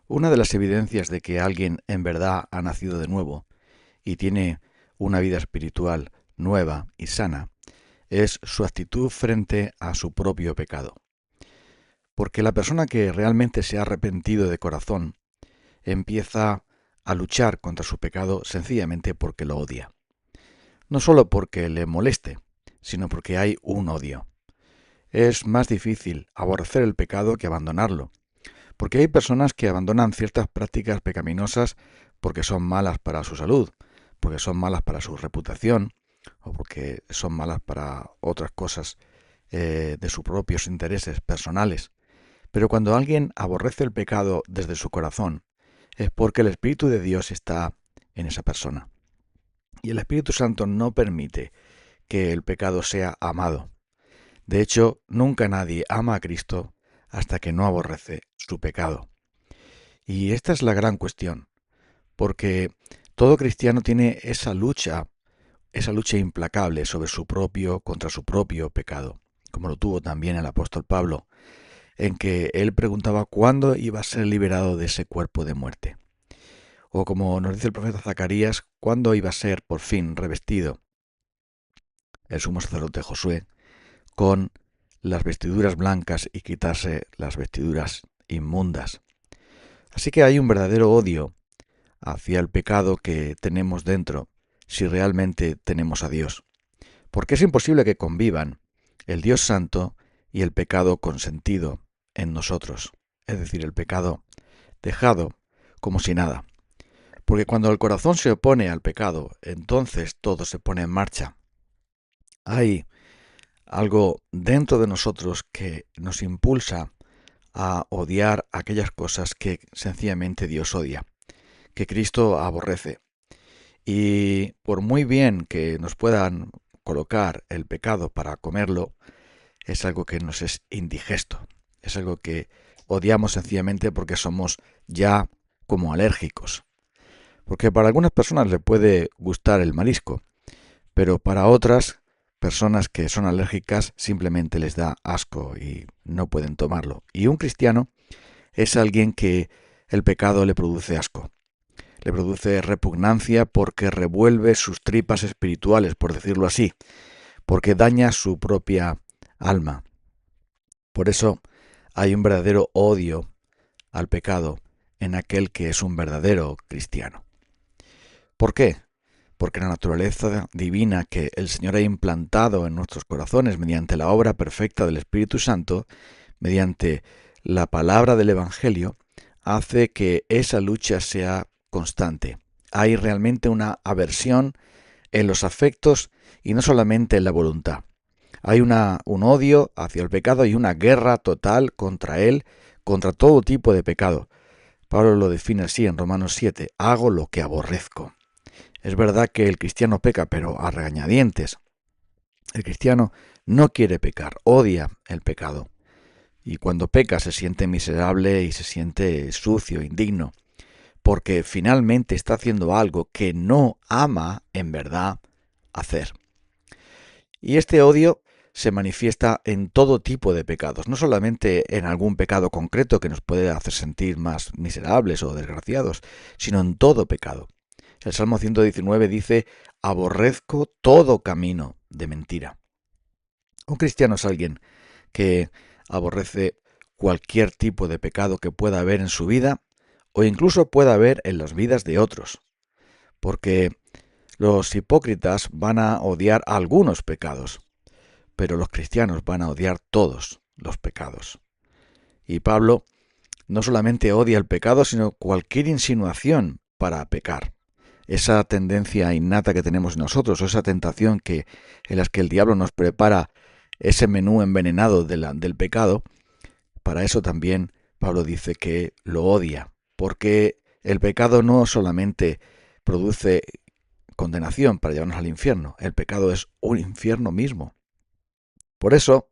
Una de las evidencias de que alguien en verdad ha nacido de nuevo y tiene una vida espiritual nueva y sana es su actitud frente a su propio pecado. Porque la persona que realmente se ha arrepentido de corazón empieza a luchar contra su pecado sencillamente porque lo odia. No solo porque le moleste, sino porque hay un odio. Es más difícil aborrecer el pecado que abandonarlo, porque hay personas que abandonan ciertas prácticas pecaminosas porque son malas para su salud, porque son malas para su reputación o porque son malas para otras cosas de sus propios intereses personales. Pero cuando alguien aborrece el pecado desde su corazón, es porque el Espíritu de Dios está en esa persona. Y el Espíritu Santo no permite que el pecado sea amado. De hecho, nunca nadie ama a Cristo hasta que no aborrece su pecado. Y esta es la gran cuestión, porque todo cristiano tiene esa lucha implacable contra su propio pecado, como lo tuvo también el apóstol Pablo, en que él preguntaba cuándo iba a ser liberado de ese cuerpo de muerte. O como nos dice el profeta Zacarías, cuándo iba a ser por fin revestido el sumo sacerdote Josué con las vestiduras blancas y quitarse las vestiduras inmundas. Así que hay un verdadero odio hacia el pecado que tenemos dentro si realmente tenemos a Dios. Porque es imposible que convivan el Dios Santo y el pecado consentido en nosotros, es decir, el pecado dejado como si nada. Porque cuando el corazón se opone al pecado, entonces todo se pone en marcha. Hay algo dentro de nosotros que nos impulsa a odiar aquellas cosas que sencillamente Dios odia, que Cristo aborrece. Y por muy bien que nos puedan colocar el pecado para comerlo, es algo que nos es indigesto, es algo que odiamos sencillamente porque somos ya como alérgicos. Porque para algunas personas le puede gustar el marisco, pero para otras personas que son alérgicas simplemente les da asco y no pueden tomarlo. Y un cristiano es alguien que el pecado le produce asco, le produce repugnancia porque revuelve sus tripas espirituales, por decirlo así, porque daña su propia alma. Por eso hay un verdadero odio al pecado en aquel que es un verdadero cristiano. ¿Por qué? Porque la naturaleza divina que el Señor ha implantado en nuestros corazones mediante la obra perfecta del Espíritu Santo, mediante la palabra del Evangelio, hace que esa lucha sea constante. Hay realmente una aversión en los afectos y no solamente en la voluntad. Hay un odio hacia el pecado y una guerra total contra él, contra todo tipo de pecado. Pablo lo define así en Romanos 7, hago lo que aborrezco. Es verdad que el cristiano peca, pero a regañadientes. El cristiano no quiere pecar, odia el pecado. Y cuando peca se siente miserable y se siente sucio, indigno, porque finalmente está haciendo algo que no ama en verdad hacer. Y este odio se manifiesta en todo tipo de pecados, no solamente en algún pecado concreto que nos puede hacer sentir más miserables o desgraciados, sino en todo pecado. El Salmo 119 dice, aborrezco todo camino de mentira. Un cristiano es alguien que aborrece cualquier tipo de pecado que pueda haber en su vida o incluso pueda haber en las vidas de otros, porque los hipócritas van a odiar algunos pecados, pero los cristianos van a odiar todos los pecados. Y Pablo no solamente odia el pecado, sino cualquier insinuación para pecar. Esa tendencia innata que tenemos nosotros, o esa tentación en las que el diablo nos prepara ese menú envenenado del pecado, para eso también Pablo dice que lo odia, porque el pecado no solamente produce condenación para llevarnos al infierno, el pecado es un infierno mismo. Por eso,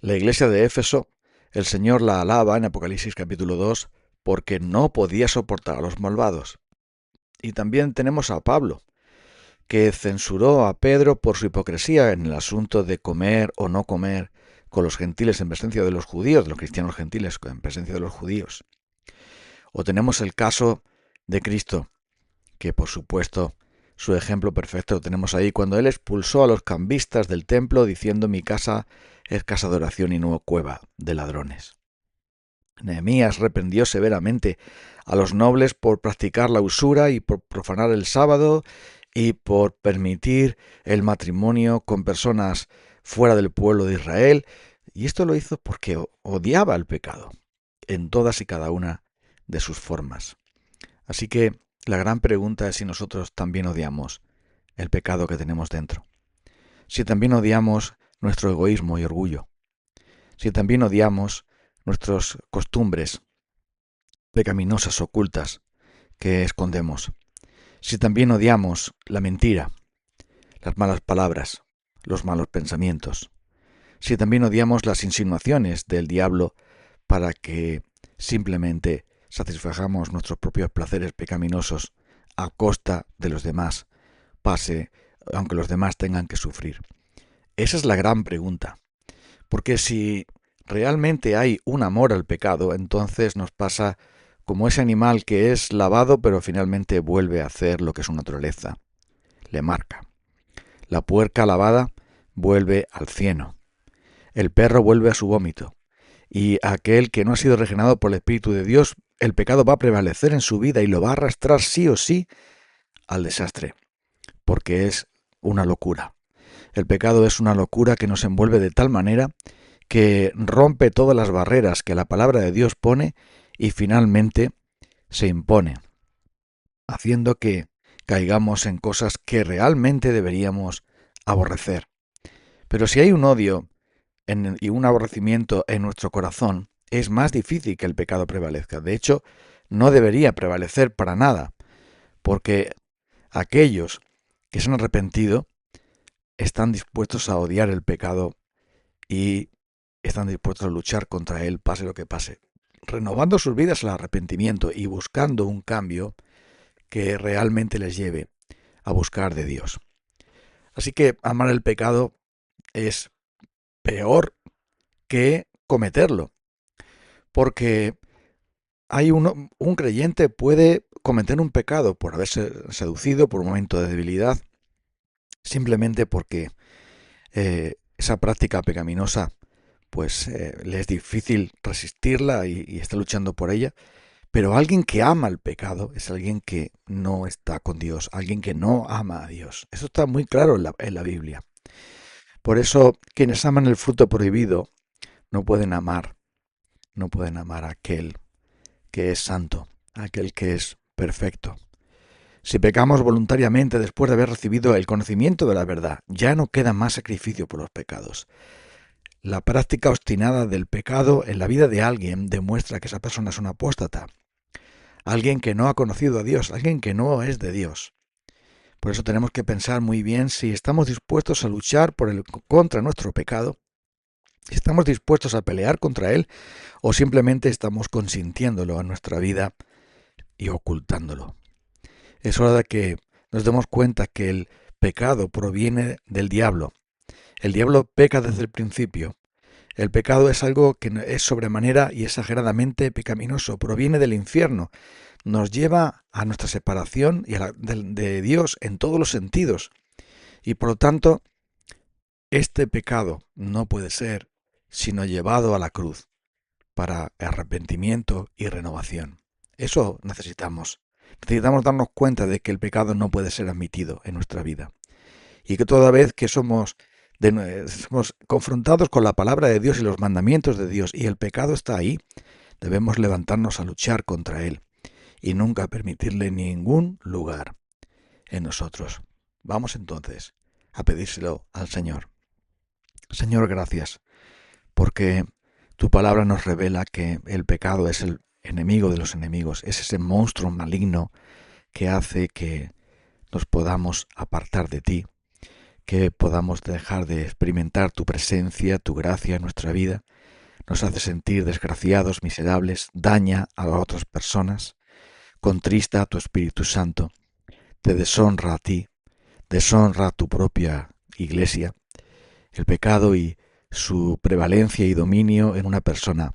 la iglesia de Éfeso, el Señor la alaba en Apocalipsis capítulo 2, porque no podía soportar a los malvados. Y también tenemos a Pablo, que censuró a Pedro por su hipocresía en el asunto de comer o no comer con los gentiles en presencia de los judíos, de los cristianos gentiles en presencia de los judíos. O tenemos el caso de Cristo, que por supuesto su ejemplo perfecto lo tenemos ahí, cuando Él expulsó a los cambistas del templo diciendo: mi casa es casa de oración y no cueva de ladrones. Nehemías reprendió severamente a los nobles por practicar la usura y por profanar el sábado y por permitir el matrimonio con personas fuera del pueblo de Israel. Y esto lo hizo porque odiaba el pecado en todas y cada una de sus formas. Así que la gran pregunta es si nosotros también odiamos el pecado que tenemos dentro. Si también odiamos nuestro egoísmo y orgullo. Si también odiamos nuestras costumbres pecaminosas ocultas que escondemos. Si también odiamos la mentira, las malas palabras, los malos pensamientos. Si también odiamos las insinuaciones del diablo para que simplemente satisfagamos nuestros propios placeres pecaminosos a costa de los demás, aunque los demás tengan que sufrir. Esa es la gran pregunta. Porque si realmente hay un amor al pecado, entonces nos pasa como ese animal que es lavado pero finalmente vuelve a hacer lo que su naturaleza le marca. La puerca lavada vuelve al cieno. El perro vuelve a su vómito. Y aquel que no ha sido regenerado por el Espíritu de Dios, el pecado va a prevalecer en su vida y lo va a arrastrar sí o sí al desastre, porque es una locura. El pecado es una locura que nos envuelve de tal manera que rompe todas las barreras que la palabra de Dios pone y finalmente se impone, haciendo que caigamos en cosas que realmente deberíamos aborrecer. Pero si hay un odio y un aborrecimiento en nuestro corazón, es más difícil que el pecado prevalezca. De hecho, no debería prevalecer para nada, porque aquellos que se han arrepentido están dispuestos a odiar el pecado y están dispuestos a luchar contra él, pase lo que pase, renovando sus vidas al arrepentimiento y buscando un cambio que realmente les lleve a buscar de Dios. Así que amar el pecado es peor que cometerlo, porque un creyente puede cometer un pecado por haberse seducido por un momento de debilidad, simplemente porque esa práctica pecaminosa pues le es difícil resistirla y está luchando por ella. Pero alguien que ama el pecado es alguien que no está con Dios, alguien que no ama a Dios. Eso está muy claro en la Biblia. Por eso quienes aman el fruto prohibido no pueden amar a aquel que es santo, a aquel que es perfecto. Si pecamos voluntariamente después de haber recibido el conocimiento de la verdad, ya no queda más sacrificio por los pecados. La práctica obstinada del pecado en la vida de alguien demuestra que esa persona es un apóstata, alguien que no ha conocido a Dios, alguien que no es de Dios. Por eso tenemos que pensar muy bien si estamos dispuestos a luchar contra nuestro pecado, si estamos dispuestos a pelear contra él o simplemente estamos consintiéndolo en nuestra vida y ocultándolo. Es hora de que nos demos cuenta que el pecado proviene del diablo. El diablo peca desde el principio. El pecado es algo que es sobremanera y exageradamente pecaminoso. Proviene del infierno. Nos lleva a nuestra separación de Dios en todos los sentidos. Y por lo tanto, este pecado no puede ser sino llevado a la cruz para arrepentimiento y renovación. Eso necesitamos. Necesitamos darnos cuenta de que el pecado no puede ser admitido en nuestra vida. Y que toda vez que somos confrontados con la palabra de Dios y los mandamientos de Dios y el pecado está ahí, debemos levantarnos a luchar contra él y nunca permitirle ningún lugar en nosotros. Vamos entonces a pedírselo al Señor. Señor, gracias, porque tu palabra nos revela que el pecado es el enemigo de los enemigos, es ese monstruo maligno que hace que nos podamos apartar de ti, que podamos dejar de experimentar tu presencia, tu gracia en nuestra vida, nos hace sentir desgraciados, miserables, daña a otras personas, contrista a tu Espíritu Santo, te deshonra a ti, deshonra a tu propia iglesia. El pecado y su prevalencia y dominio en una persona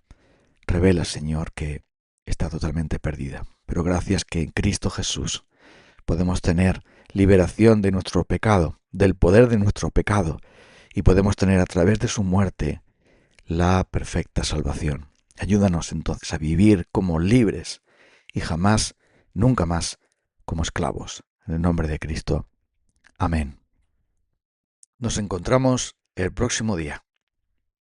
revela, Señor, que está totalmente perdida. Pero gracias que en Cristo Jesús podemos tener liberación de nuestro pecado, del poder de nuestro pecado, y podemos tener a través de su muerte la perfecta salvación. Ayúdanos entonces a vivir como libres y jamás, nunca más, como esclavos. En el nombre de Cristo. Amén. Nos encontramos el próximo día.